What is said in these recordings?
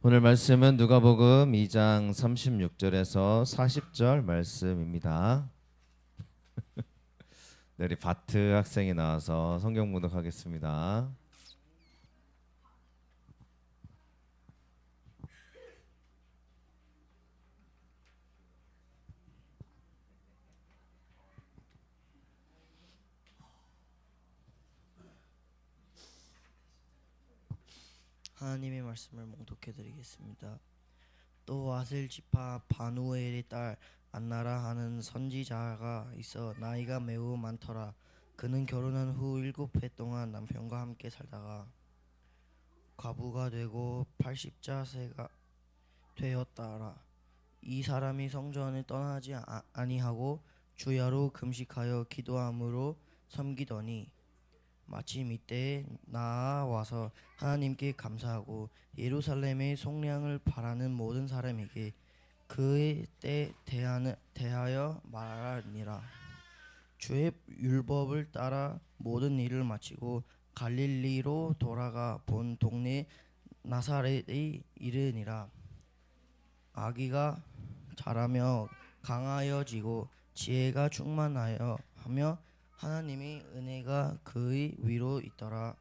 오늘 말씀은 누가복음 2장 36절에서 40절 말씀입니다. 네, 우리 바트 학생이 나와서 성경 봉독하겠습니다. 하나님의 말씀을 봉독해 드리겠습니다. 또 아셀 지파 바누엘의 딸 안나라 하는 선지자가 있어 나이가 매우 많더라. 그는 결혼한 후 7해 동안 남편과 함께 살다가 과부가 되고 80자세가 되었더라. 이 사람이 성전을 떠나지 아니하고 주야로 금식하여 기도함으로 섬기더니 마침 이때에 나와서 하나님께 감사하고 예루살렘의 속량을 바라는 모든 사람에게 그의 때 대하여 말하니라. 주의 율법을 따라 모든 일을 마치고 갈릴리로 돌아가 본 동네 나사렛에 이르니라. 아기가 자라며 강하여지고 지혜가 충만하여 하며 하나님의 은혜가 그의 위로 있더라.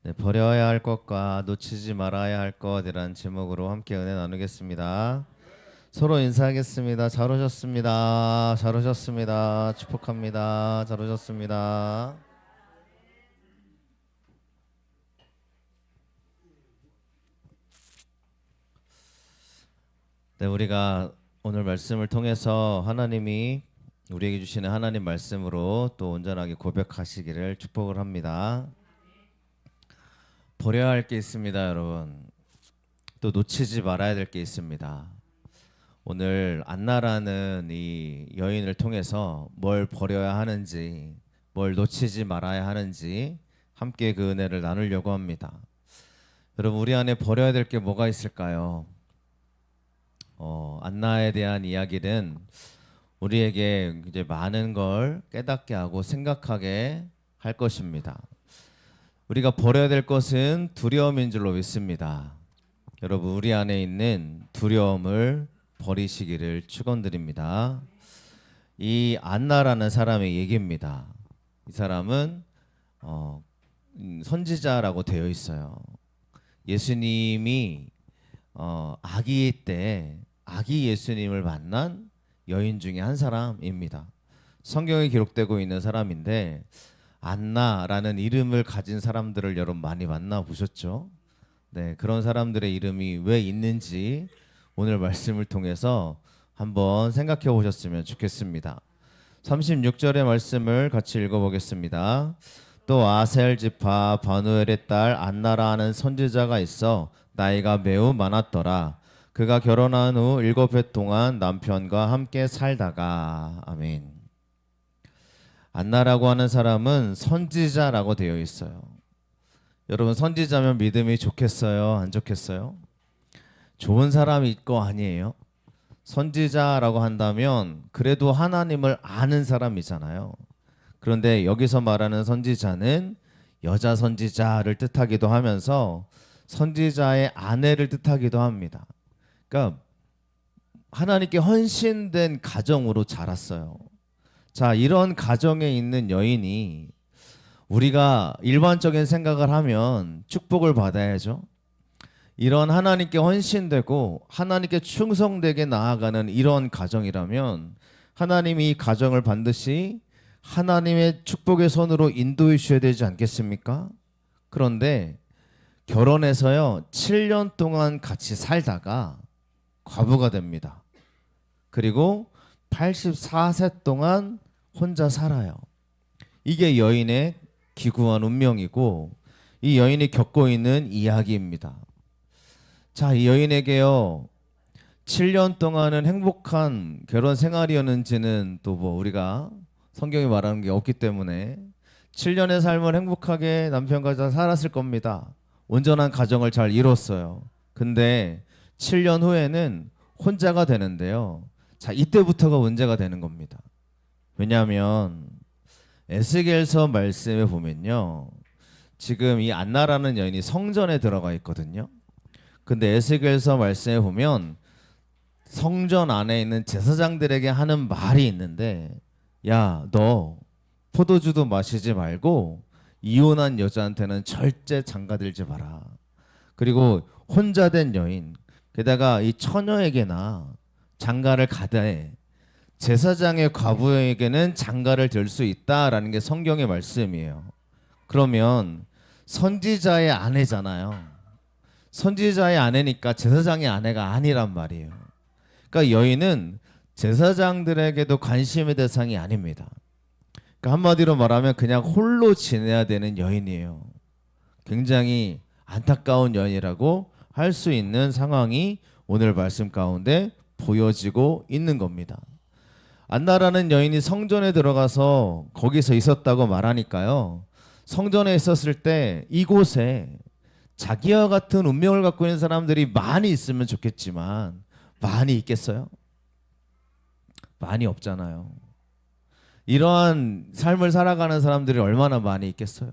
네, 버려야 할 것과 놓치지 말아야 할 것이라는 제목으로 함께 은혜 나누겠습니다. 서로 인사하겠습니다. 잘 오셨습니다. 잘 오셨습니다. 축복합니다. 잘 오셨습니다. 네, 우리가 오늘 말씀을 통해서 하나님이 우리에게 주시는 하나님 말씀으로 또 온전하게 고백하시기를 축복을 합니다. 버려야 할 게 있습니다, 여러분. 또 놓치지 말아야 될 게 있습니다. 오늘 안나라는 이 여인을 통해서 뭘 버려야 하는지, 뭘 놓치지 말아야 하는지 함께 그 은혜를 나누려고 합니다. 여러분, 우리 안에 버려야 될 게 뭐가 있을까요? 안나에 대한 이야기는 우리에게 이제 많은 걸 깨닫게 하고 생각하게 할 것입니다. 우리가 버려야 될 것은 두려움인 줄로 믿습니다. 여러분, 우리 안에 있는 두려움을 버리시기를 축원드립니다. 이 안나라는 사람의 얘기입니다. 이 사람은 선지자라고 되어 있어요. 예수님이 아기 때 아기 예수님을 만난 여인 중에 한 사람입니다. 성경에 기록되고 있는 사람인데 안나라는 이름을 가진 사람들을 여러분 많이 만나 보셨죠? 네, 그런 사람들의 이름이 왜 있는지 오늘 말씀을 통해서 한번 생각해 보셨으면 좋겠습니다. 36절의 말씀을 같이 읽어보겠습니다. 또 아셀 지파 바누엘의 딸 안나라 하는 선지자가 있어 나이가 매우 많았더라. 그가 결혼한 후 7해 동안 남편과 함께 살다가 아멘. 안나라고 하는 사람은 선지자라고 되어 있어요. 여러분, 선지자면 믿음이 좋겠어요? 안 좋겠어요? 좋은 사람이 있고 아니에요? 선지자라고 한다면 그래도 하나님을 아는 사람이잖아요. 그런데 여기서 말하는 선지자는 여자 선지자를 뜻하기도 하면서 선지자의 아내를 뜻하기도 합니다. 그러니까 하나님께 헌신된 가정으로 자랐어요. 자, 이런 가정에 있는 여인이 우리가 일반적인 생각을 하면 축복을 받아야죠. 이런 하나님께 헌신되고 하나님께 충성되게 나아가는 이런 가정이라면 하나님이 이 가정을 반드시 하나님의 축복의 손으로 인도해 주셔야 되지 않겠습니까? 그런데 결혼해서요 7년 동안 같이 살다가 과부가 됩니다. 그리고 84세 동안 혼자 살아요. 이게 여인의 기구한 운명이고 이 여인이 겪고 있는 이야기입니다. 자, 이 여인에게요 7년 동안은 행복한 결혼 생활이었는지는 또 뭐 우리가 성경이 말하는 게 없기 때문에 7년의 삶을 행복하게 남편과 잘 살았을 겁니다. 온전한 가정을 잘 이뤘어요. 근데 7년 후에는 혼자가 되는데요. 자, 이때부터가 문제가 되는 겁니다. 왜냐하면 에스겔서 말씀에 보면요. 지금 이 안나라는 여인이 성전에 들어가 있거든요. 근데 에스겔서 말씀에 보면 성전 안에 있는 제사장들에게 하는 말이 있는데, 야, 너 포도주도 마시지 말고 이혼한 여자한테는 절대 장가들지 마라. 그리고 혼자 된 여인, 게다가 이 처녀에게나 장가를 가되 제사장의 과부에게는 장가를 들 수 있다라는 게 성경의 말씀이에요. 그러면 선지자의 아내잖아요. 선지자의 아내니까 제사장의 아내가 아니란 말이에요. 그러니까 여인은 제사장들에게도 관심의 대상이 아닙니다. 그러니까 한마디로 말하면 그냥 홀로 지내야 되는 여인이에요. 굉장히 안타까운 여인이라고 할 수 있는 상황이 오늘 말씀 가운데 보여지고 있는 겁니다. 안나라는 여인이 성전에 들어가서 거기서 있었다고 말하니까요. 성전에 있었을 때 이곳에 자기와 같은 운명을 갖고 있는 사람들이 많이 있으면 좋겠지만 많이 있겠어요? 많이 없잖아요. 이러한 삶을 살아가는 사람들이 얼마나 많이 있겠어요?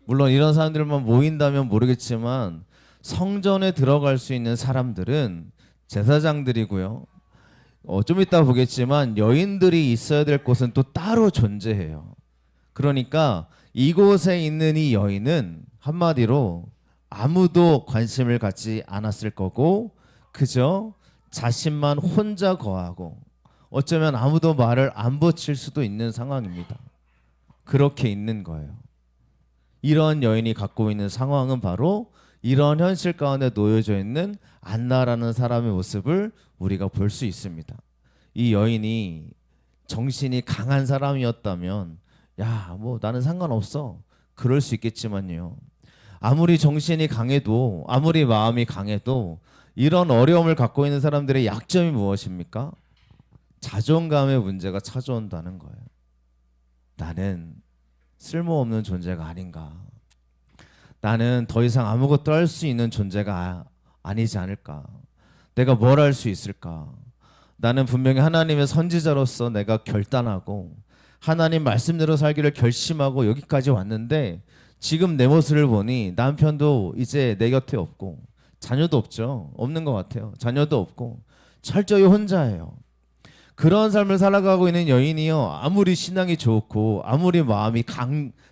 물론 이런 사람들만 모인다면 모르겠지만 성전에 들어갈 수 있는 사람들은 제사장들이고요. 좀 이따 보겠지만 여인들이 있어야 될 곳은 또 따로 존재해요. 그러니까 이곳에 있는 이 여인은 한마디로 아무도 관심을 갖지 않았을 거고 그저 자신만 혼자 거하고 어쩌면 아무도 말을 안 붙일 수도 있는 상황입니다. 그렇게 있는 거예요. 이런 여인이 갖고 있는 상황은 바로 이런 현실 가운데 놓여져 있는 안나라는 사람의 모습을 우리가 볼 수 있습니다. 이 여인이 정신이 강한 사람이었다면 야, 뭐 나는 상관없어. 그럴 수 있겠지만요. 아무리 정신이 강해도 아무리 마음이 강해도 이런 어려움을 갖고 있는 사람들의 약점이 무엇입니까? 자존감의 문제가 찾아온다는 거예요. 나는 쓸모없는 존재가 아닌가. 나는 더 이상 아무것도 할 수 있는 존재가 아니지 않을까. 내가 뭘 할 수 있을까. 나는 분명히 하나님의 선지자로서 내가 결단하고 하나님 말씀대로 살기를 결심하고 여기까지 왔는데 지금 내 모습을 보니 남편도 이제 내 곁에 없고 자녀도 없죠. 없는 것 같아요. 자녀도 없고 철저히 혼자예요. 그런 삶을 살아가고 있는 여인이요. 아무리 신앙이 좋고 아무리 마음이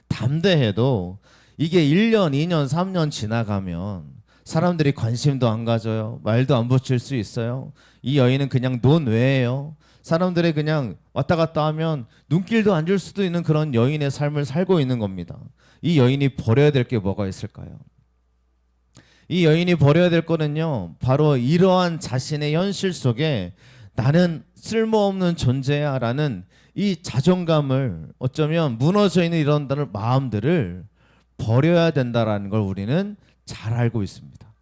담대해도 이게 1년, 2년, 3년 지나가면 사람들이 관심도 안 가져요. 말도 안 붙일 수 있어요. 이 여인은 그냥 논외예요. 사람들이 그냥 왔다 갔다 하면 눈길도 안 줄 수도 있는 그런 여인의 삶을 살고 있는 겁니다. 이 여인이 버려야 될 게 뭐가 있을까요? 이 여인이 버려야 될 거는요. 바로 이러한 자신의 현실 속에 나는 쓸모없는 존재야 라는 이 자존감을 어쩌면 무너져 있는 이런 마음들을 버려야 된다라는 걸 우리는 잘 알고 있습니다.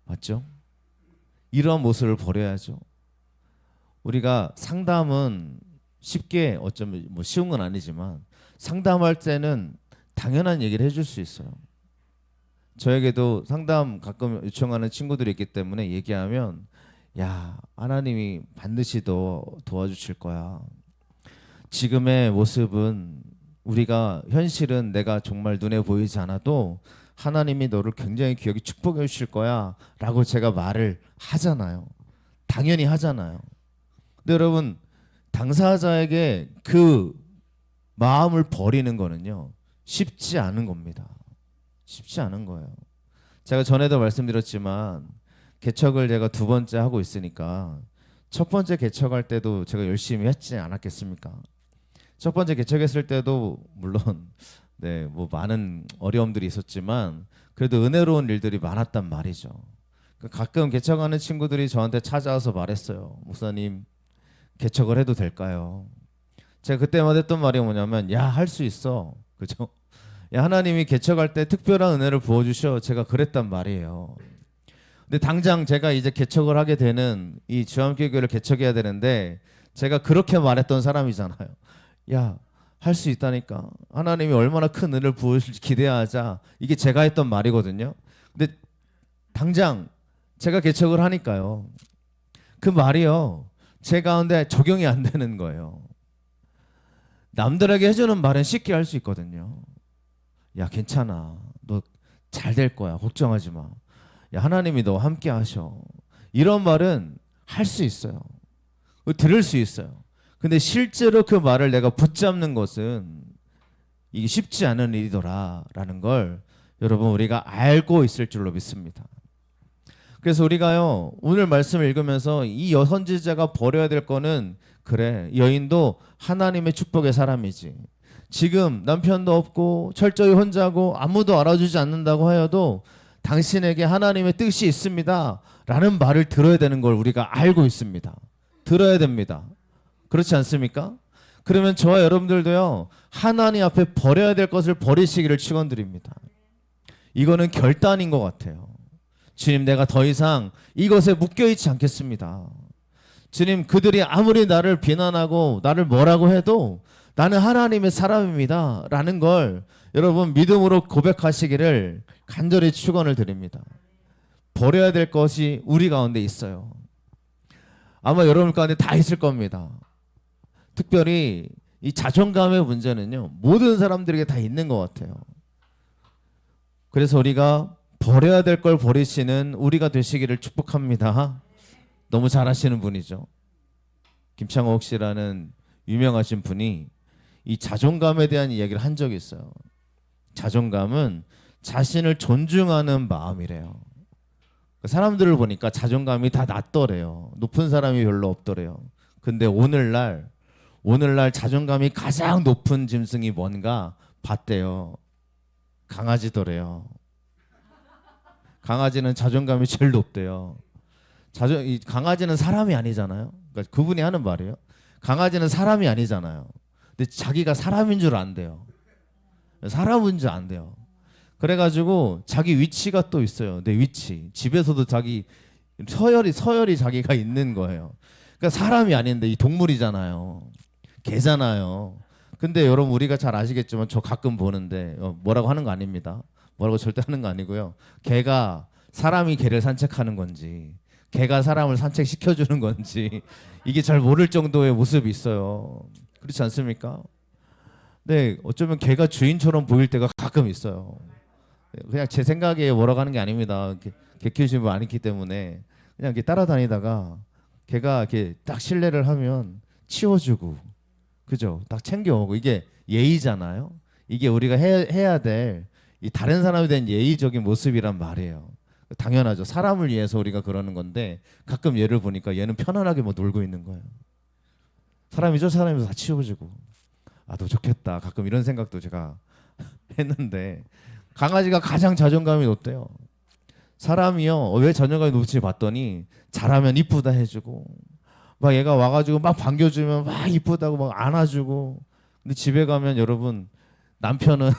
맞죠? 이런 모습을 버려야죠. 우리가 상담은 쉽게 어쩌면 뭐 쉬운 건 아니지만 상담할 때는 당연한 얘기를 해줄 수 있어요. 저에게도 상담 가끔 요청하는 친구들이 있기 때문에 얘기하면 야, 하나님이 반드시 도와주실 거야. 지금의 모습은 우리가 현실은 내가 정말 눈에 보이지 않아도 하나님이 너를 굉장히 귀하게 축복해 주실 거야 라고 제가 말을 하잖아요. 당연히 하잖아요. 근데 여러분 당사자에게 그 마음을 버리는 거는요 쉽지 않은 겁니다. 쉽지 않은 거예요. 제가 전에도 말씀드렸지만 개척을 제가 2번째 하고 있으니까 첫 번째 개척할 때도 제가 열심히 했지 않았겠습니까? 첫 번째 개척했을 때도 물론 네, 뭐 많은 어려움들이 있었지만 그래도 은혜로운 일들이 많았단 말이죠. 가끔 개척하는 친구들이 저한테 찾아와서 말했어요. 목사님 개척을 해도 될까요? 제가 그때마다 했던 말이 뭐냐면 야, 할 수 있어. 그죠? 야, 하나님이 개척할 때 특별한 은혜를 부어주셔. 제가 그랬단 말이에요. 근데 당장 제가 이제 개척을 하게 되는 이 주함교회를 개척해야 되는데 제가 그렇게 말했던 사람이잖아요. 야, 할 수 있다니까. 하나님이 얼마나 큰 은혜를 부으실지 기대하자. 이게 제가 했던 말이거든요. 근데 당장 제가 개척을 하니까요. 그 말이요. 제 가운데 적용이 안 되는 거예요. 남들에게 해주는 말은 쉽게 할 수 있거든요. 야, 괜찮아. 너 잘 될 거야. 걱정하지 마. 야, 하나님이 너 함께 하셔. 이런 말은 할 수 있어요. 들을 수 있어요. 근데 실제로 그 말을 내가 붙잡는 것은 이게 쉽지 않은 일이더라라는 걸 여러분 우리가 알고 있을 줄로 믿습니다. 그래서 우리가요 오늘 말씀을 읽으면서 이 선지자가 버려야 될 거는 그래 여인도 하나님의 축복의 사람이지. 지금 남편도 없고 철저히 혼자고 아무도 알아주지 않는다고 하여도 당신에게 하나님의 뜻이 있습니다 라는 말을 들어야 되는 걸 우리가 알고 있습니다. 들어야 됩니다. 그렇지 않습니까? 그러면 저와 여러분들도요 하나님 앞에 버려야 될 것을 버리시기를 축원드립니다. 이거는 결단인 것 같아요. 주님, 내가 더 이상 이것에 묶여있지 않겠습니다. 주님, 그들이 아무리 나를 비난하고 나를 뭐라고 해도 나는 하나님의 사람입니다 라는 걸 여러분 믿음으로 고백하시기를 간절히 축원을 드립니다. 버려야 될 것이 우리 가운데 있어요. 아마 여러분 가운데 다 있을 겁니다. 특별히 이 자존감의 문제는요 모든 사람들에게 다 있는 것 같아요. 그래서 우리가 버려야 될 걸 버리시는 우리가 되시기를 축복합니다. 너무 잘하시는 분이죠. 김창옥 씨라는 유명하신 분이 이 자존감에 대한 이야기를 한 적이 있어요. 자존감은 자신을 존중하는 마음이래요. 사람들을 보니까 자존감이 다 낮더래요. 높은 사람이 별로 없더래요. 근데 오늘날 자존감이 가장 높은 짐승이 뭔가 봤대요. 강아지더래요. 강아지는 자존감이 제일 높대요. 이 강아지는 사람이 아니잖아요. 그러니까 그분이 하는 말이에요. 강아지는 사람이 아니잖아요. 근데 자기가 사람인 줄 안대요. 사람인 줄 안대요. 그래가지고 자기 위치가 또 있어요. 내 위치. 집에서도 자기 서열이 자기가 있는 거예요. 그러니까 사람이 아닌데 이 동물이잖아요. 개잖아요. 근데 여러분 우리가 잘 아시겠지만 저 가끔 보는데 뭐라고 하는 거 아닙니다. 뭐라고 절대 하는 거 아니고요. 개가 사람이 개를 산책하는 건지 개가 사람을 산책시켜주는 건지 이게 잘 모를 정도의 모습이 있어요. 그렇지 않습니까? 네, 어쩌면 개가 주인처럼 보일 때가 가끔 있어요. 그냥 제 생각에 뭐라고 하는 게 아닙니다. 개 키우시는 분 아니기 때문에 그냥 이렇게 따라다니다가 개가 이렇게 딱 실례를 하면 치워주고 그죠? 딱 챙겨오고 이게 예의잖아요. 이게 우리가 해야 될 이 다른 사람에 대한 예의적인 모습이란 말이에요. 당연하죠. 사람을 위해서 우리가 그러는 건데 가끔 얘를 보니까 얘는 편안하게 뭐 놀고 있는 거예요. 사람이죠. 사람이서 다 치워주고 아, 너 좋겠다. 가끔 이런 생각도 제가 했는데 강아지가 가장 자존감이 높대요. 사람이요. 왜 자존감이 높지 봤더니 잘하면 이쁘다 해주고 막 얘가 와가지고 막 반겨주면 막 이쁘다고 막 안아주고 근데 집에 가면 여러분 남편은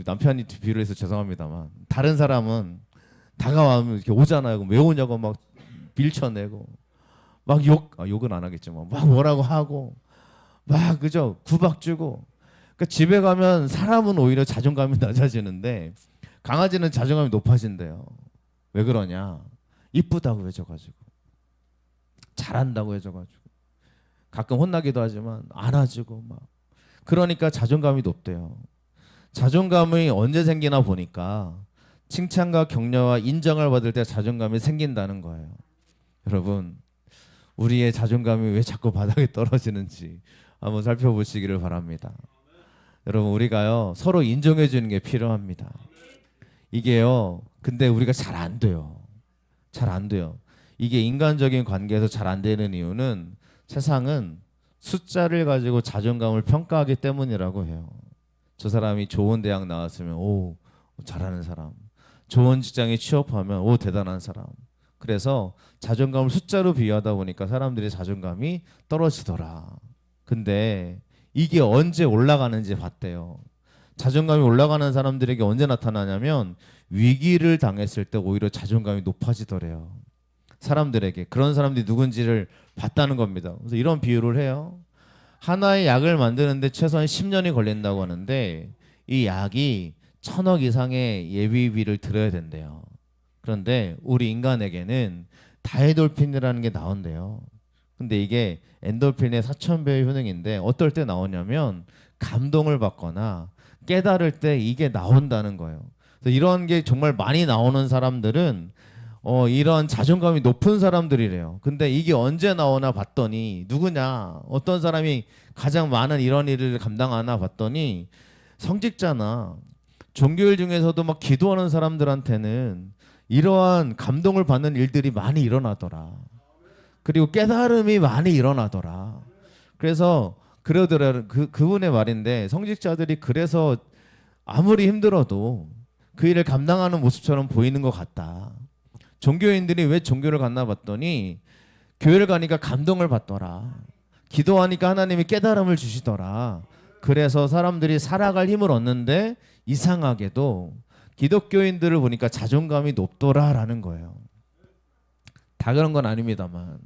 남편이 비유를 해서 죄송합니다만 다른 사람은 다가와면 이렇게 오잖아요. 그럼 왜 오냐고 막 밀쳐내고 막 욕은 안 하겠지만 막 뭐라고 하고 막 그죠 구박 주고 그러니까 집에 가면 사람은 오히려 자존감이 낮아지는데 강아지는 자존감이 높아진대요. 왜 그러냐? 이쁘다고 해줘가지고 잘한다고 해줘가지고 가끔 혼나기도 하지만 안아주고 막 그러니까 자존감이 높대요. 자존감이 언제 생기나 보니까 칭찬과 격려와 인정을 받을 때 자존감이 생긴다는 거예요. 여러분 우리의 자존감이 왜 자꾸 바닥에 떨어지는지 한번 살펴보시기를 바랍니다. 여러분 우리가요 서로 인정해 주는 게 필요합니다. 이게요 근데 우리가 잘 안 돼요. 잘 안 돼요. 이게 인간적인 관계에서 잘 안 되는 이유는 세상은 숫자를 가지고 자존감을 평가하기 때문이라고 해요. 저 사람이 좋은 대학 나왔으면 오 잘하는 사람, 좋은 직장에 취업하면 오 대단한 사람. 그래서 자존감을 숫자로 비유하다 보니까 사람들의 자존감이 떨어지더라. 근데 이게 언제 올라가는지 봤대요. 자존감이 올라가는 사람들에게 언제 나타나냐면 위기를 당했을 때 오히려 자존감이 높아지더래요. 사람들에게 그런 사람들이 누군지를 봤다는 겁니다. 그래서 이런 비유를 해요. 하나의 약을 만드는데 최소한 10년이 걸린다고 하는데 이 약이 1,000억 이상의 예비비를 들어야 된대요. 그런데 우리 인간에게는 다이돌핀이라는 게 나온대요. 근데 이게 엔도르핀의 4,000배의 효능인데 어떨 때 나오냐면 감동을 받거나 깨달을 때 이게 나온다는 거예요. 그래서 이런 게 정말 많이 나오는 사람들은 이런 자존감이 높은 사람들이래요. 근데 이게 언제 나오나 봤더니 누구냐? 어떤 사람이 가장 많은 이런 일을 감당하나 봤더니 성직자나 종교일 중에서도 막 기도하는 사람들한테는 이러한 감동을 받는 일들이 많이 일어나더라. 그리고 깨달음이 많이 일어나더라. 그래서 그러더라. 그분의 말인데 성직자들이 그래서 아무리 힘들어도 그 일을 감당하는 모습처럼 보이는 것 같다. 종교인들이 왜 종교를 갔나 봤더니 교회를 가니까 감동을 받더라. 기도하니까 하나님이 깨달음을 주시더라. 그래서 사람들이 살아갈 힘을 얻는데 이상하게도 기독교인들을 보니까 자존감이 높더라라는 거예요. 다 그런 건 아닙니다만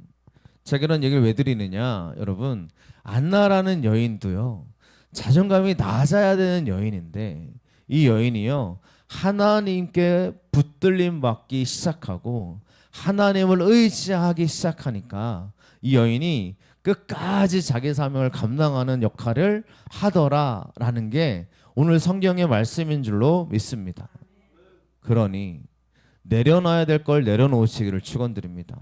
제가 그런 얘기를 왜 드리느냐, 여러분, 안나라는 여인도요 자존감이 낮아야 되는 여인인데 이 여인이요 하나님께 붙들림 받기 시작하고 하나님을 의지하기 시작하니까 이 여인이 끝까지 자기 사명을 감당하는 역할을 하더라라는 게 오늘 성경의 말씀인 줄로 믿습니다. 그러니 내려놔야 될 걸 내려놓으시기를 축원드립니다.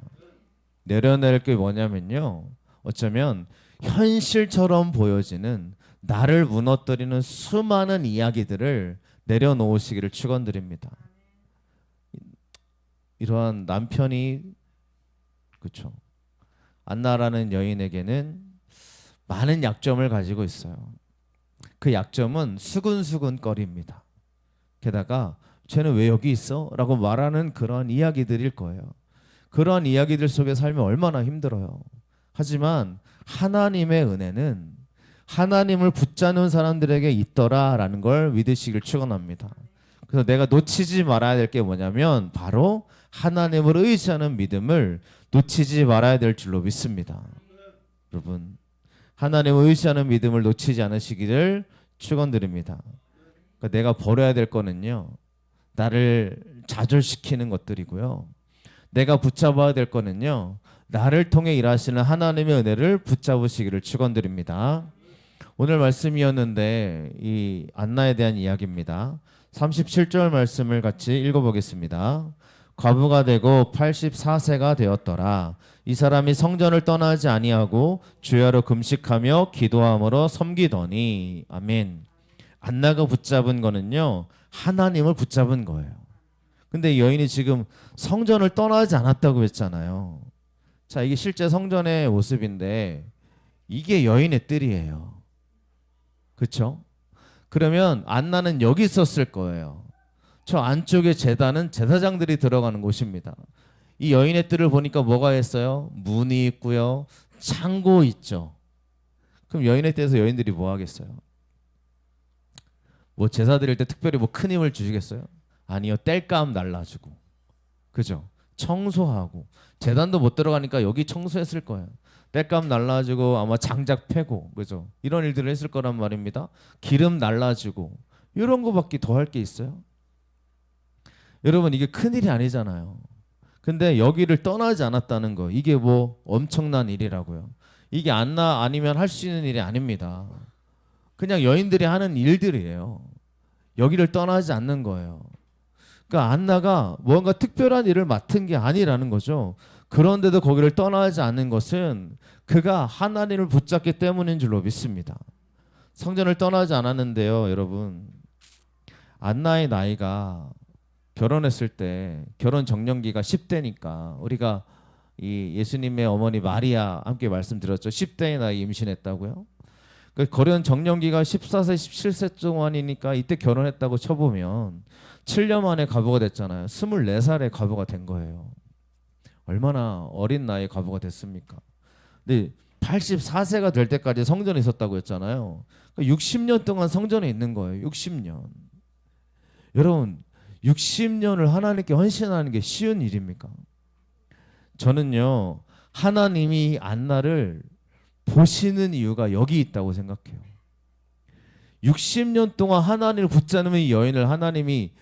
내려낼 게 뭐냐면요, 어쩌면 현실처럼 보여지는 나를 무너뜨리는 수많은 이야기들을 내려놓으시기를 축원드립니다. 이러한 남편이 그렇죠. 안나라는 여인에게는 많은 약점을 가지고 있어요. 그 약점은 수근수근거리입니다. 게다가 쟤는 왜 여기 있어? 라고 말하는 그런 이야기들일 거예요. 그런 이야기들 속에 살면 얼마나 힘들어요. 하지만 하나님의 은혜는 하나님을 붙잡는 사람들에게 있더라라는 걸 믿으시길 축원합니다. 그래서 내가 놓치지 말아야 될 게 뭐냐면 바로 하나님을 의지하는 믿음을 놓치지 말아야 될 줄로 믿습니다. 여러분, 하나님을 의지하는 믿음을 놓치지 않으시기를 축원드립니다. 그러니까 내가 버려야 될 거는요, 나를 좌절시키는 것들이고요. 내가 붙잡아야 될 거는요, 나를 통해 일하시는 하나님의 은혜를 붙잡으시기를 축원드립니다. 오늘 말씀이었는데 이 안나에 대한 이야기입니다. 37절 말씀을 같이 읽어보겠습니다. 과부가 되고 84세가 되었더라. 이 사람이 성전을 떠나지 아니하고 주야로 금식하며 기도함으로 섬기더니. 아멘. 안나가 붙잡은 거는요, 하나님을 붙잡은 거예요. 근데 이 여인이 지금 성전을 떠나지 않았다고 했잖아요. 자, 이게 실제 성전의 모습인데 이게 여인의 뜰이에요. 그렇죠? 그러면 안나는 여기 있었을 거예요. 저 안쪽에 제단은 제사장들이 들어가는 곳입니다. 이 여인의 뜰을 보니까 뭐가 있어요? 문이 있고요, 창고 있죠. 그럼 여인의 뜰에서 여인들이 뭐 하겠어요? 뭐 제사 드릴 때 특별히 뭐 큰 힘을 주시겠어요? 아니요, 땔감 날라주고, 그죠? 청소하고, 제단도 못 들어가니까 여기 청소했을 거예요. 땔감 날라주고 아마 장작 패고, 그죠? 이런 일들을 했을 거란 말입니다. 기름 날라주고, 이런 거밖에 더 할 게 있어요? 여러분, 이게 큰일이 아니잖아요. 근데 여기를 떠나지 않았다는 거, 이게 뭐 엄청난 일이라고요. 이게 안나 아니면 할 수 있는 일이 아닙니다. 그냥 여인들이 하는 일들이에요. 여기를 떠나지 않는 거예요. 그러니까 안나가 뭔가 특별한 일을 맡은 게 아니라는 거죠. 그런데도 거기를 떠나지 않는 것은 그가 하나님을 붙잡기 때문인 줄로 믿습니다. 성전을 떠나지 않았는데요, 여러분, 안나의 나이가 결혼했을 때 결혼 정년기가 10대니까 우리가 이 예수님의 어머니 마리아 함께 말씀드렸죠. 10대의 나이 임신했다고요. 그 결혼 정년기가 14세, 17세 동안이니까 이때 결혼했다고 쳐보면 7년 만에 과부가 됐잖아요. 24살에 과부가 된 거예요. 얼마나 어린 나이에 과부가 됐습니까? 근데 84세가 될 때까지 성전에 있었다고 했잖아요. 그러니까 60년 동안 성전에 있는 거예요. 60년. 여러분, 60년을 하나님께 헌신하는 게 쉬운 일입니까? 저는요, 하나님이 안나를 보시는 이유가 여기 있다고 생각해요. 60년 동안 하나님을 붙잡는 이 여인을 하나님이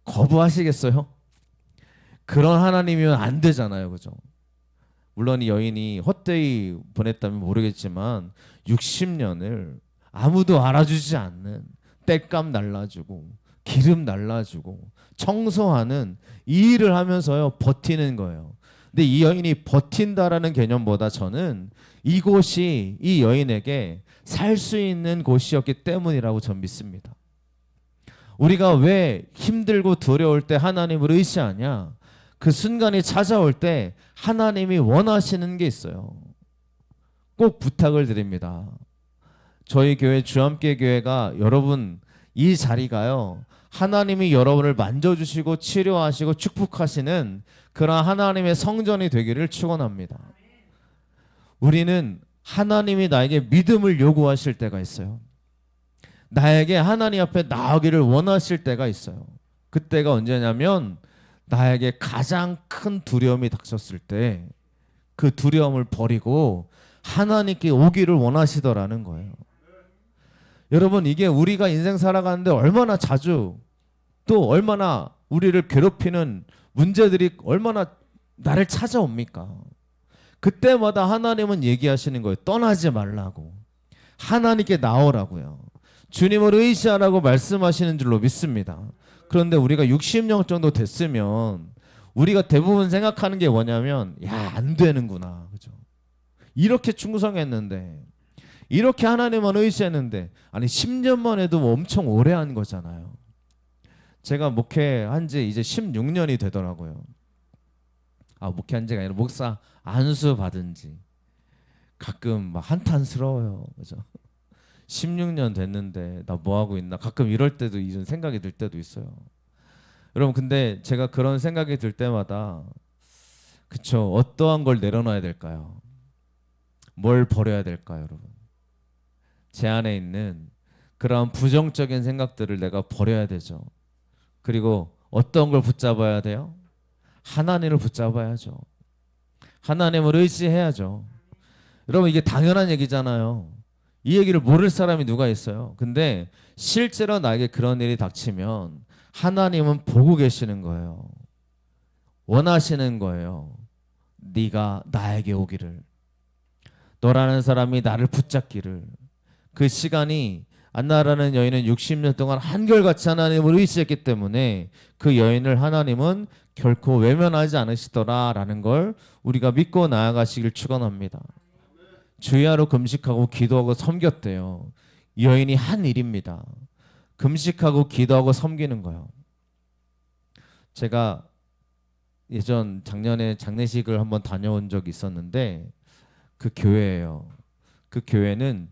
거부하시겠어요? 그런 하나님이면 안 되잖아요, 그죠? 물론 이 여인이 헛되이 보냈다면 모르겠지만 60년을 아무도 알아주지 않는 땔감 날라주고 기름 날라주고 청소하는 이 일을 하면서요 버티는 거예요. 근데 이 여인이 버틴다라는 개념보다 저는 이곳이 이 여인에게 살 수 있는 곳이었기 때문이라고 전 믿습니다. 우리가 왜 힘들고 두려울 때 하나님을 의지하냐? 그 순간이 찾아올 때 하나님이 원하시는 게 있어요. 꼭 부탁을 드립니다. 저희 교회 주함께 교회가 여러분 이 자리가요. 하나님이 여러분을 만져주시고 치료하시고 축복하시는 그런 하나님의 성전이 되기를 축원합니다. 우리는 하나님이 나에게 믿음을 요구하실 때가 있어요. 나에게 하나님 앞에 나아가기를 원하실 때가 있어요. 그때가 언제냐면 나에게 가장 큰 두려움이 닥쳤을 때 그 두려움을 버리고 하나님께 오기를 원하시더라는 거예요. 여러분 이게 우리가 인생 살아가는데 얼마나 자주 또 얼마나 우리를 괴롭히는 문제들이 얼마나 나를 찾아옵니까? 그때마다 하나님은 얘기하시는 거예요. 떠나지 말라고. 하나님께 나오라고요. 주님을 의지하라고 말씀하시는 줄로 믿습니다. 그런데 우리가 60년 정도 됐으면 우리가 대부분 생각하는 게 뭐냐면 야, 안 되는구나. 그죠? 이렇게 충성했는데 이렇게 하나님만 의지했는데 아니 10년만 해도 뭐 엄청 오래 한 거잖아요. 제가 목회한 지 이제 16년이 되더라고요. 목회한 지가 아니라 목사 안수 받은 지 가끔 막 한탄스러워요. 그죠? 16년 됐는데 나 뭐 하고 있나 가끔 이럴 때도 이런 생각이 들 때도 있어요. 여러분 근데 제가 그런 생각이 들 때마다 그쵸 어떠한 걸 내려놔야 될까요? 뭘 버려야 될까요, 여러분? 제 안에 있는 그런 부정적인 생각들을 내가 버려야 되죠. 그리고 어떤 걸 붙잡아야 돼요? 하나님을 붙잡아야죠. 하나님을 의지해야죠. 여러분 이게 당연한 얘기잖아요. 이 얘기를 모를 사람이 누가 있어요? 근데 실제로 나에게 그런 일이 닥치면 하나님은 보고 계시는 거예요. 원하시는 거예요. 네가 나에게 오기를. 너라는 사람이 나를 붙잡기를. 그 시간이 안나라는 여인은 60년 동안 한결같이 하나님을 의지했기 때문에 그 여인을 하나님은 결코 외면하지 않으시더라라는 걸 우리가 믿고 나아가시길 축원합니다. 주야로 금식하고 기도하고 섬겼대요. 이 여인이 한 일입니다. 금식하고 기도하고 섬기는 거예요. 제가 예전 작년에 장례식을 한번 다녀온 적이 있었는데 그 교회예요. 그 교회는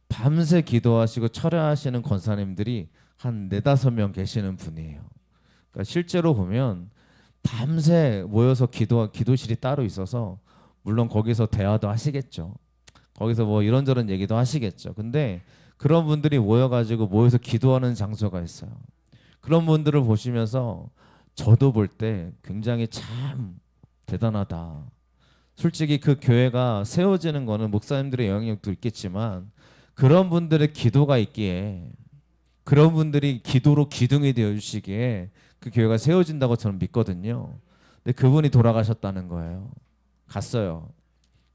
밤새 기도하시고 철야하시는 권사님들이 한 4-5명 계시는 분이에요. 그러니까 실제로 보면 밤새 모여서 기도실이 따로 있어서 물론 거기서 대화도 하시겠죠. 거기서 뭐 이런저런 얘기도 하시겠죠. 근데 그런 분들이 모여서 기도하는 장소가 있어요. 그런 분들을 보시면서 저도 볼 때 굉장히 참 대단하다. 솔직히 그 교회가 세워지는 거는 목사님들의 영향력도 있겠지만 그런 분들의 기도가 있기에 그런 분들이 기도로 기둥이 되어 주시기에 그 교회가 세워진다고 저는 믿거든요. 근데 그분이 돌아가셨다는 거예요. 갔어요.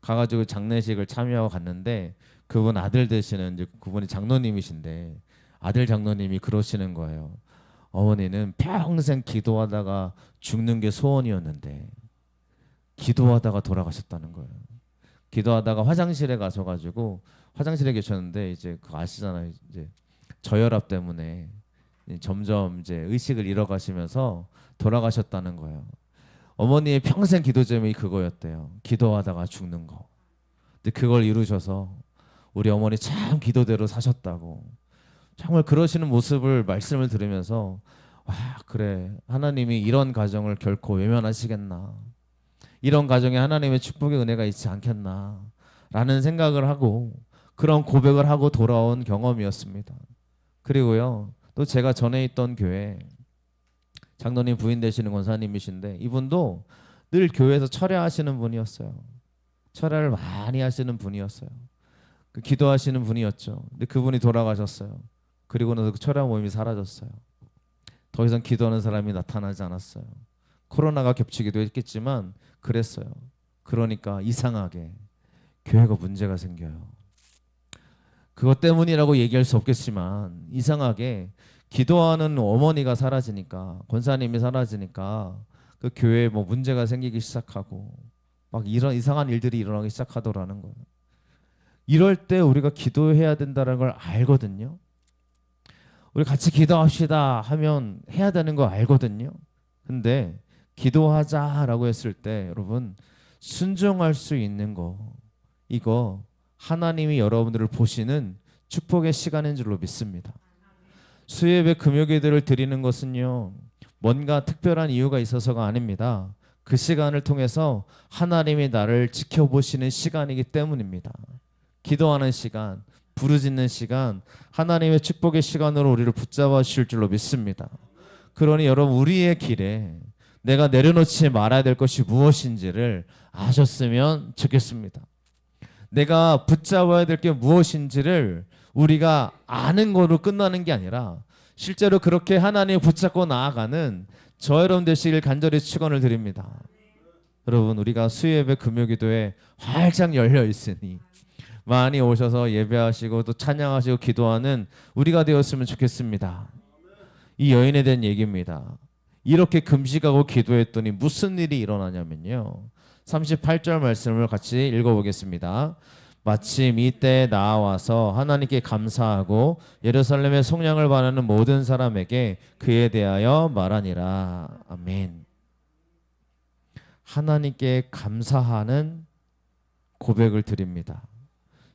가가지고 장례식을 참여하고 갔는데 그분 아들 되시는 이제 그분이 장로님이신데 아들 장로님이 그러시는 거예요. 어머니는 평생 기도하다가 죽는 게 소원이었는데 기도하다가 돌아가셨다는 거예요. 기도하다가 화장실에 가셔가지고 화장실에 계셨는데 이제 그거 아시잖아요. 이제 저혈압 때문에 점점 이제 의식을 잃어가시면서 돌아가셨다는 거예요. 어머니의 평생 기도 제목이 그거였대요. 기도하다가 죽는 거. 근데 그걸 이루셔서 우리 어머니 참 기도대로 사셨다고. 정말 그러시는 모습을 말씀을 들으면서 와 그래 하나님이 이런 가정을 결코 외면하시겠나. 이런 가정에 하나님의 축복의 은혜가 있지 않겠나 라는 생각을 하고 그런 고백을 하고 돌아온 경험이었습니다. 그리고요 또 제가 전에 있던 교회 장로님 부인 되시는 권사님이신데 이분도 늘 교회에서 철야하시는 분이었어요. 철야를 많이 하시는 분이었어요. 그 기도하시는 분이었죠. 근데 그분이 돌아가셨어요. 그리고 나서 그 철야 모임이 사라졌어요. 더 이상 기도하는 사람이 나타나지 않았어요. 코로나가 겹치기도 했겠지만 그랬어요. 그러니까 이상하게 교회가 문제가 생겨요. 그것 때문이라고 얘기할 수 없겠지만 이상하게 기도하는 어머니가 사라지니까, 권사님이 사라지니까 그 교회에 뭐 문제가 생기기 시작하고 막 이런 이상한 일들이 일어나기 시작하더라는 거예요. 이럴 때 우리가 기도해야 된다는 걸 알거든요. 우리 같이 기도합시다 하면 해야 되는 거 알거든요. 근데 기도하자라고 했을 때 여러분 순종할 수 있는 거, 이거 하나님이 여러분들을 보시는 축복의 시간인 줄로 믿습니다. 수예배 금요기도를 드리는 것은요, 뭔가 특별한 이유가 있어서가 아닙니다. 그 시간을 통해서 하나님이 나를 지켜보시는 시간이기 때문입니다. 기도하는 시간, 부르짖는 시간, 하나님의 축복의 시간으로 우리를 붙잡아 주실 줄로 믿습니다. 그러니 여러분, 우리의 길에 내가 내려놓지 말아야 될 것이 무엇인지를 아셨으면 좋겠습니다. 내가 붙잡아야 될 게 무엇인지를 우리가 아는 거로 끝나는 게 아니라 실제로 그렇게 하나님을 붙잡고 나아가는 저 여러분 되시길 간절히 축원을 드립니다. 여러분, 우리가 수요예배 금요기도에 활짝 열려 있으니 많이 오셔서 예배하시고 또 찬양하시고 기도하는 우리가 되었으면 좋겠습니다. 이 여인에 대한 얘기입니다. 이렇게 금식하고 기도했더니 무슨 일이 일어나냐면요, 38절 말씀을 같이 읽어보겠습니다. 마침 이때에 나와서 하나님께 감사하고 예루살렘의 속량을 바라는 모든 사람에게 그에 대하여 말하니라. 아멘. 하나님께 감사하는 고백을 드립니다.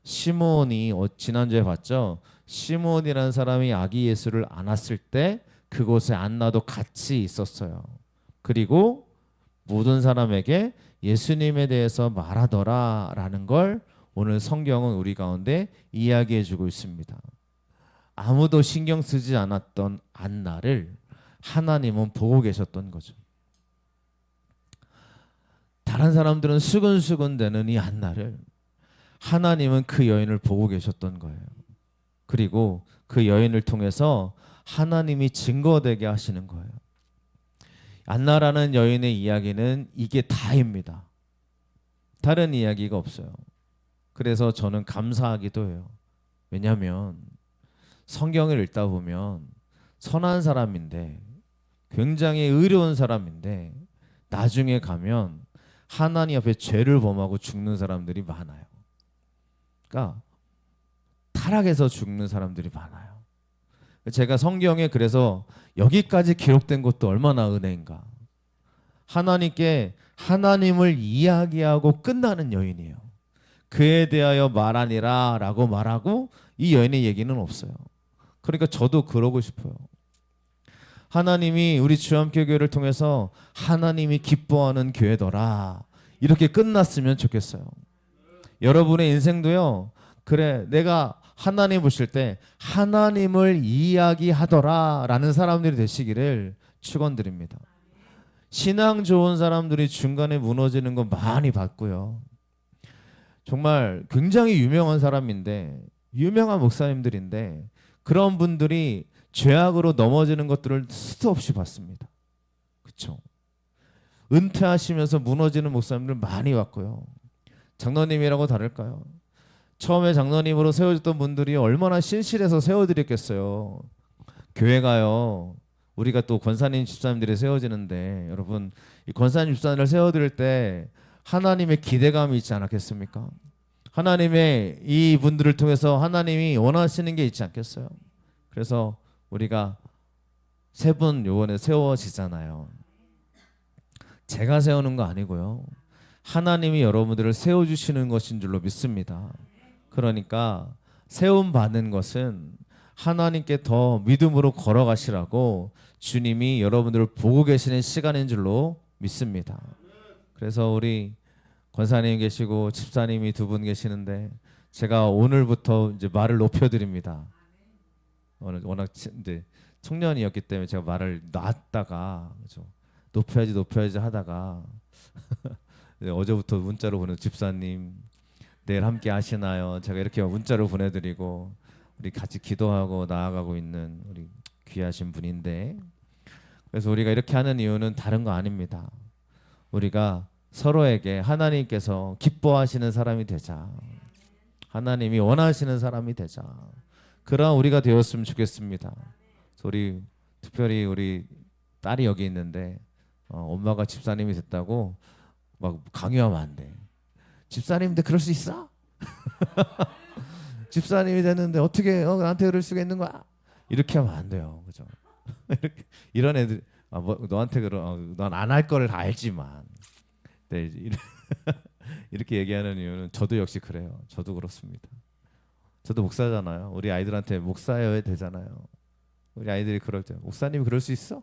시므온이 지난주에 봤죠? 시므온이라는 사람이 아기 예수를 안았을 때 그곳에 안나도 같이 있었어요. 그리고 모든 사람에게 예수님에 대해서 말하더라 라는 걸 오늘 성경은 우리 가운데 이야기해 주고 있습니다. 아무도 신경 쓰지 않았던 안나를 하나님은 보고 계셨던 거죠. 다른 사람들은 수근수근 대는 이 안나를 하나님은 그 여인을 보고 계셨던 거예요. 그리고 그 여인을 통해서 하나님이 증거되게 하시는 거예요. 안나라는 여인의 이야기는 이게 다입니다. 다른 이야기가 없어요. 그래서 저는 감사하기도 해요. 왜냐하면 성경을 읽다 보면 선한 사람인데, 굉장히 의로운 사람인데 나중에 가면 하나님 앞에 죄를 범하고 죽는 사람들이 많아요. 그러니까 타락해서 죽는 사람들이 많아요. 제가 성경에 그래서 여기까지 기록된 것도 얼마나 은혜인가. 하나님께 하나님을 이야기하고 끝나는 여인이에요. 그에 대하여 말하니라 라고 말하고 이 여인의 얘기는 없어요. 그러니까 저도 그러고 싶어요. 하나님이 우리 주함교회를 통해서 하나님이 기뻐하는 교회더라, 이렇게 끝났으면 좋겠어요. 여러분의 인생도요, 그래 내가 하나님 보실 때 하나님을 이야기하더라 라는 사람들이 되시기를 축원드립니다. 신앙 좋은 사람들이 중간에 무너지는 거 많이 봤고요. 정말 굉장히 유명한 사람인데, 유명한 목사님들인데 그런 분들이 죄악으로 넘어지는 것들을 수도 없이 봤습니다. 그렇죠? 은퇴하시면서 무너지는 목사님들 많이 봤고요. 장로님이라고 다를까요? 처음에 장로님으로 세워졌던 분들이 얼마나 신실해서 세워드렸겠어요. 교회가요, 우리가 또 권사님 집사님들이 세워지는데 여러분, 이 권사님 집사님을 세워드릴 때 하나님의 기대감이 있지 않았겠습니까? 하나님의 이 분들을 통해서 하나님이 원하시는 게 있지 않겠어요? 그래서 우리가 세 분 요번에 세워지잖아요. 제가 세우는 거 아니고요, 하나님이 여러분들을 세워주시는 것인 줄로 믿습니다. 그러니까 세움 받는 것은 하나님께 더 믿음으로 걸어가시라고 주님이 여러분들을 보고 계시는 시간인 줄로 믿습니다. 그래서 우리 권사님 계시고 집사님이 두 분 계시는데 제가 오늘부터 이제 말을 높여드립니다. 워낙 이제 청년이었기 때문에 제가 말을 놨다가 그렇죠? 높여야지 하다가 어제부터 문자로 보내서 집사님 내일 함께 하시나요? 제가 이렇게 문자로 보내드리고 우리 같이 기도하고 나아가고 있는 우리 귀하신 분인데, 그래서 우리가 이렇게 하는 이유는 다른 거 아닙니다. 우리가 서로에게 하나님께서 기뻐하시는 사람이 되자. 하나님이 원하시는 사람이 되자. 그러한 우리가 되었으면 좋겠습니다. 우리 특별히 우리 딸이 여기 있는데 엄마가 집사님이 됐다고 막 강요하면 안 돼. 집사님인데 그럴 수 있어? 집사님이 됐는데 어떻게 나한테 그럴 수가 있는 거야? 이렇게 하면 안 돼요, 그죠? 이런 애들 뭐, 너한테 그런 넌 안 할 거를 다 알지만, 네, 이렇게 얘기하는 이유는 저도 역시 그래요. 저도 그렇습니다. 저도 목사잖아요. 우리 아이들한테 목사여야 되잖아요. 우리 아이들이 그럴 때 목사님이 그럴 수 있어?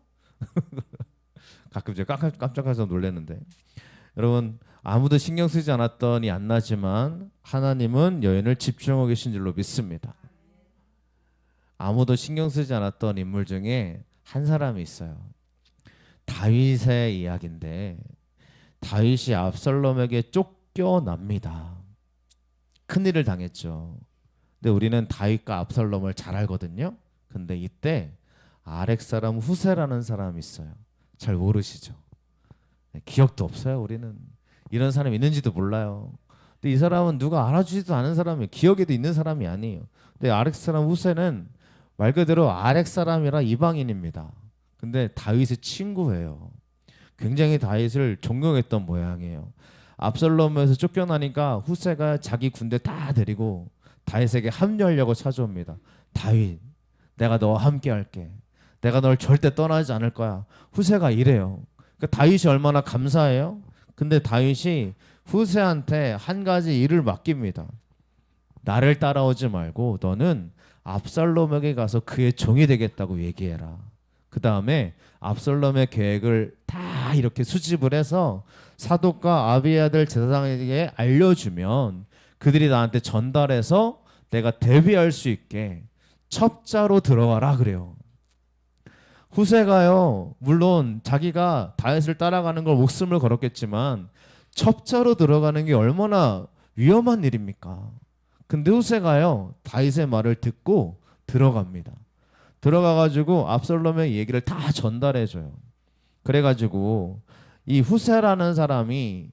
가끔 제가 깜짝깜짝 놀랐는데 여러분 아무도 신경 쓰지 않았더니 안 나지만 하나님은 여인을 집중하고 계신 줄로 믿습니다. 아무도 신경 쓰지 않았던 인물 중에 한 사람이 있어요. 다윗의 이야기인데 다윗이 압살롬에게 쫓겨납니다. 큰일을 당했죠. 근데 우리는 다윗과 압살롬을 잘 알거든요. 근데 이때 아렉 사람 후세라는 사람이 있어요. 잘 모르시죠? 기억도 없어요. 우리는 이런 사람이 있는지도 몰라요. 근데 이 사람은 누가 알아주지도 않은 사람이에요. 기억에도 있는 사람이 아니에요. 근데 아렉 사람 후세는 말 그대로 아렉 사람이라 이방인입니다. 근데 다윗의 친구예요. 굉장히 다윗을 존경했던 모양이에요. 압살롬에서 쫓겨나니까 후세가 자기 군대 다 데리고 다윗에게 합류하려고 찾아옵니다. 다윗, 내가 너와 함께 할게. 내가 널 절대 떠나지 않을 거야. 후세가 이래요. 그러니까 다윗이 얼마나 감사해요. 근데 다윗이 후세한테 한 가지 일을 맡깁니다. 나를 따라오지 말고 너는 압살롬에게 가서 그의 종이 되겠다고 얘기해라. 그 다음에 압살롬의 계획을 다 이렇게 수집을 해서 사독과 아비아들 제사장에게 알려주면 그들이 나한테 전달해서 내가 대비할 수 있게 첩자로 들어가라 그래요. 후세가요, 물론 자기가 다윗을 따라가는 걸 목숨을 걸었겠지만 첩자로 들어가는 게 얼마나 위험한 일입니까? 근데 후세가요, 다윗의 말을 듣고 들어갑니다. 들어가가지고 압살롬의 얘기를 다 전달해줘요. 그래가지고 이 후세라는 사람이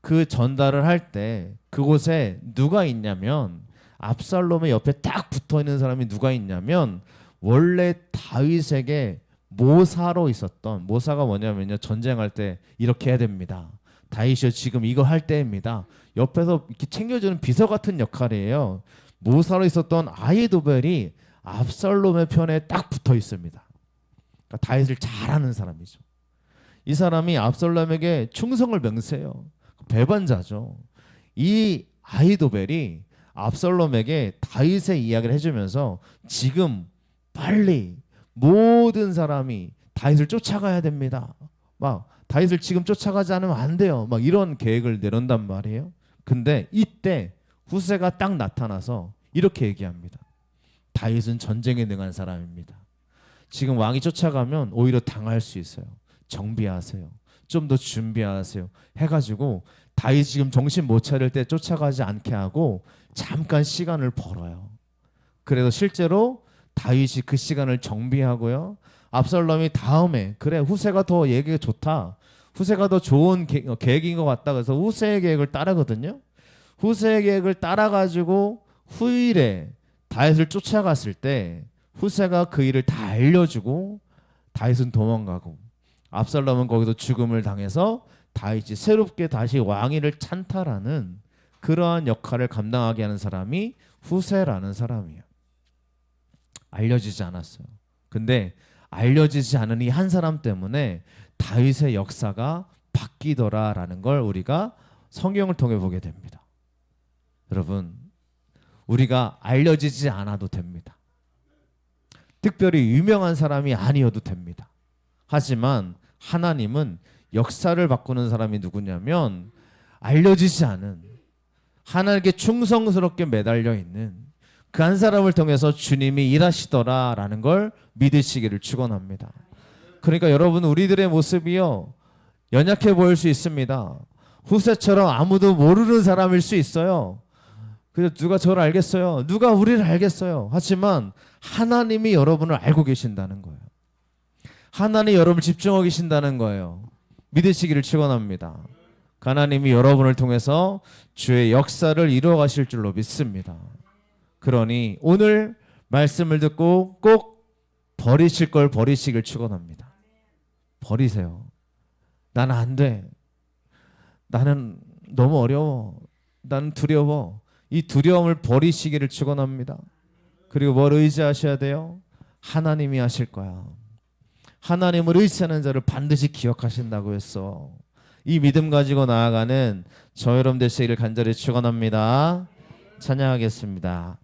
그 전달을 할 때 그곳에 누가 있냐면 압살롬의 옆에 딱 붙어있는 사람이 누가 있냐면 원래 다윗에게 모사로 있었던, 모사가 뭐냐면요, 전쟁할 때 이렇게 해야 됩니다. 다윗이요 지금 이거 할 때입니다. 옆에서 이렇게 챙겨주는 비서 같은 역할이에요. 모사로 있었던 아히도벨이 압살롬의 편에 딱 붙어 있습니다. 그러니까 다윗을 잘 아는 사람이죠. 이 사람이 압살롬에게 충성을 맹세해요. 배반자죠. 이 아히도벨이 압살롬에게 다윗의 이야기를 해주면서 지금 빨리 모든 사람이 다윗을 쫓아가야 됩니다. 막 다윗을 지금 쫓아가지 않으면 안 돼요. 막 이런 계획을 내놓는단 말이에요. 근데 이때 후세가 딱 나타나서 이렇게 얘기합니다. 다윗은 전쟁에 능한 사람입니다. 지금 왕이 쫓아가면 오히려 당할 수 있어요. 정비하세요. 좀 더 준비하세요. 해가지고 다윗 지금 정신 못 차릴 때 쫓아가지 않게 하고 잠깐 시간을 벌어요. 그래서 실제로 다윗이 그 시간을 정비하고요. 압살롬이 다음에 그래 후세가 더 얘기가 좋다. 후세가 더 좋은 계획인 것 같다. 그래서 후세의 계획을 따르거든요. 후세의 계획을 따라가지고 후일에 다윗을 쫓아갔을 때 후세가 그 일을 다 알려주고 다윗은 도망가고 압살롬은 거기서 죽음을 당해서 다윗이 새롭게 다시 왕위를 찬탈하는 그러한 역할을 감당하게 하는 사람이 후세라는 사람이에요. 알려지지 않았어요. 근데 알려지지 않은 이 한 사람 때문에 다윗의 역사가 바뀌더라라는 걸 우리가 성경을 통해 보게 됩니다. 여러분, 우리가 알려지지 않아도 됩니다. 특별히 유명한 사람이 아니어도 됩니다. 하지만 하나님은 역사를 바꾸는 사람이 누구냐면 알려지지 않은 하나님께 충성스럽게 매달려 있는 그 한 사람을 통해서 주님이 일하시더라라는 걸 믿으시기를 축원합니다. 그러니까 여러분 우리들의 모습이요 연약해 보일 수 있습니다. 후세처럼 아무도 모르는 사람일 수 있어요. 그래서 누가 저를 알겠어요? 누가 우리를 알겠어요? 하지만 하나님이 여러분을 알고 계신다는 거예요. 하나님이 여러분을 집중하고 계신다는 거예요. 믿으시기를 축원합니다. 하나님이 여러분을 통해서 주의 역사를 이루어 가실 줄로 믿습니다. 그러니 오늘 말씀을 듣고 꼭 버리실 걸 버리시길 축원합니다. 버리세요. 나는 안 돼. 나는 너무 어려워. 나는 두려워. 이 두려움을 버리시기를 축원합니다. 그리고 뭘 의지하셔야 돼요? 하나님이 하실 거야. 하나님을 의지하는 자를 반드시 기억하신다고 했어. 이 믿음 가지고 나아가는 저 여러분 되시기를 간절히 축원합니다. 찬양하겠습니다.